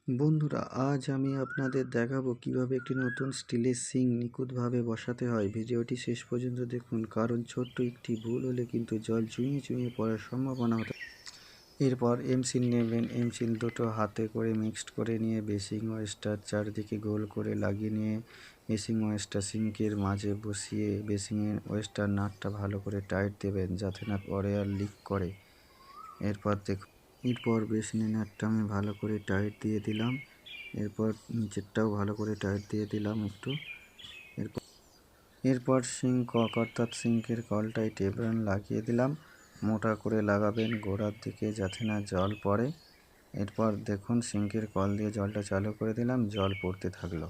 বন্ধুরা, আজ আমি আপনাদের দেখাবো কিভাবে একটি নতুন স্টিলের সিঙ্ক নিখুঁতভাবে বসাতে হয়। ভিডিওটি শেষ পর্যন্ত দেখুন, কারণ ছোট্ট একটি ভুল হলে কিন্তু জল চুঁইয়ে চুঁইয়ে পড়ার সম্ভাবনা হতে। এরপর এমসিল নেবেন। এমসিল দুটো হাতে করে মিক্সড করে নিয়ে বেসিং ওয়েস্টার চারদিকে গোল করে লাগিয়ে নিয়ে বেসিং ওয়েস্টার সিঙ্কের মাঝে বসিয়ে বেসিংয়ের ওয়েস্টার নাটটা ভালো করে টাইট দেবেন যাতে না পরে আর লিক করে। এরপর বেসিনের নাটটা আমি ভালো করে টাইট দিয়ে দিলাম। এরপর নিচেরটাও ভালো করে টাইট দিয়ে দিলাম একটু। এরপর সিঙ্ক অর্থাৎ সিঙ্কের কলটায় টেপরান লাগিয়ে দিলাম। মোটা করে লাগাবেন গোড়ার দিকে যাতে না জল পড়ে। এরপর দেখুন সিঙ্কের কল দিয়ে জলটা চালু করে দিলাম, জল পড়তে থাকলো।